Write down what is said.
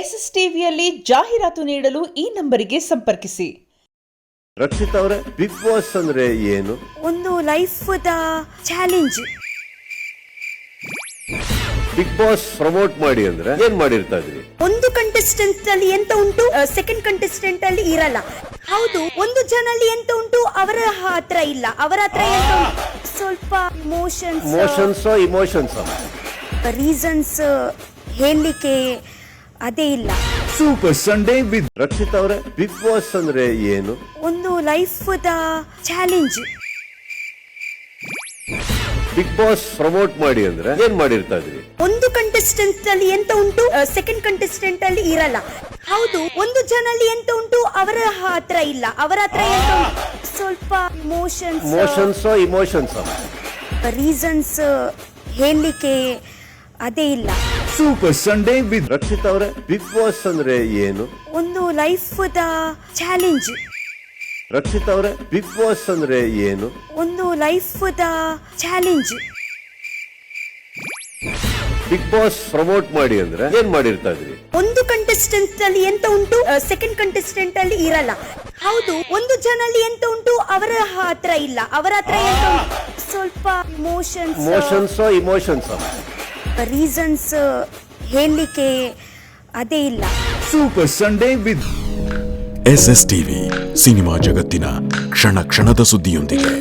S S ಟಿವಿಯಲ್ಲಿ ಜಾಹೀರಾತು ನೀಡಲು ಈ ನಂಬರಿಗೆ ಸಂಪರ್ಕಿಸಿ. ರಕ್ಷಿತ್ ಅವರೇ, ಬಿಗ್ ಬಾಸ್ ಅಂದ್ರೆ ಏನು? ಒಂದು life the challenge. Bigg Boss promote ಮಾಡಿ ಅಂದ್ರೆ ಏನ್ ಮಾಡಿರ್ತಾ ಇದ್ರಿ? ಒಂದು ಕಂಟೆಸ್ಟೆಂಟ್ ಅಲ್ಲಿ ಎಂತ ಉಂಟು, ಸೆಕೆಂಡ್ ಕಂಟೆಸ್ಟೆಂಟ್ ಅಲ್ಲಿ ಇರಲ್ಲ. ಹೌದು, ಒಂದು ಜನಲ್ಲಿ ಎಂತ ಉಂಟು ಅವರ ಹತ್ರ ಇಲ್ಲ, ಅವರ ಹತ್ರ ಎಂತ ಉಂಟು? ಸ್ವಲ್ಪ ಇಮೋಷನ್ಸ್ ರೀಸನ್ಸ್ ಹೇಳಲಿಕ್ಕೆ ಅದೇ ಇಲ್ಲ. ಸೂಪರ್ ಸಂಡೇ ವಿತ್ ರಕ್ಷಿತ್ ಅವರೇ, ಬಿಗ್ ಬಾಸ್ ಅಂದ್ರೆ ಏನು? ಒಂದು life the challenge. Bigg Boss promote ಮಾಡಿ ಅಂದ್ರೆ ಏನ್ ಮಾಡಿರ್ತಾ ಇದ್ರಿ? ಒಂದು ಕಂಟೆಸ್ಟೆಂಟ್ ಅಲ್ಲಿ ಎಂತ ಉಂಟು, ಸೆಕೆಂಡ್ ಕಂಟೆಸ್ಟೆಂಟ್ ಅಲ್ಲಿ ಇರಲ್ಲ. ಹೌದು, ಒಂದು ಜನಲ್ಲಿ ಎಂತ ಉಂಟು ಅವರ ಹತ್ರ ಇಲ್ಲ, ಅವರ ಹತ್ರ ಎಂತ ಉಂಟು? ಸ್ವಲ್ಪ ಇಮೋಷನ್ಸ್ ರೀಸನ್ಸ್ ಹೇಳಲಿಕ್ಕೆ ಅದೇ ಇಲ್ಲ. ಸೂಪರ್ ಸಂಡೇ ವಿತ್ ರಕ್ಷಿತ್ ಅವರೇ, ಬಿಗ್ ಬಾಸ್ ಅಂದ್ರೆ ಏನು? ಒಂದು ಲೈಫ್ ದ ಚಾಲೆಂಜ್. ರಕ್ಷಿತ್ ಅವರೇ, ಬಿಗ್ ಬಾಸ್ ಅಂದ್ರೆ ಏನು? ಒಂದು life the challenge. Bigg Boss promote ಮಾಡಿ ಅಂದ್ರೆ ಏನ್ ಮಾಡಿರ್ತಾ ಇದ್ರಿ? ಒಂದು ಕಂಟೆಸ್ಟೆಂಟ್ ಅಲ್ಲಿ ಎಂತ ಉಂಟು, ಸೆಕೆಂಡ್ ಕಂಟೆಸ್ಟೆಂಟ್ ಅಲ್ಲಿ ಇರಲ್ಲ. ಹೌದು, ಒಂದು ಜನಲ್ಲಿ ಎಂತ ಉಂಟು ಅವರ ಹತ್ರ ಇಲ್ಲ, ಅವರ ಹತ್ರ ಎಂತ ಉಂಟು? ಸ್ವಲ್ಪ ಇಮೋಷನ್ಸ್ ರೀಸನ್ಸ್ ಹೇಳಲಿಕ್ಕೆ ಅದೇ ಇಲ್ಲ. Super Sunday with SS TV cinema ಜಗತ್ತಿನ ಕ್ಷಣ ಕ್ಷಣದ ಸುದ್ದಿಯೊಂದಿಗೆ.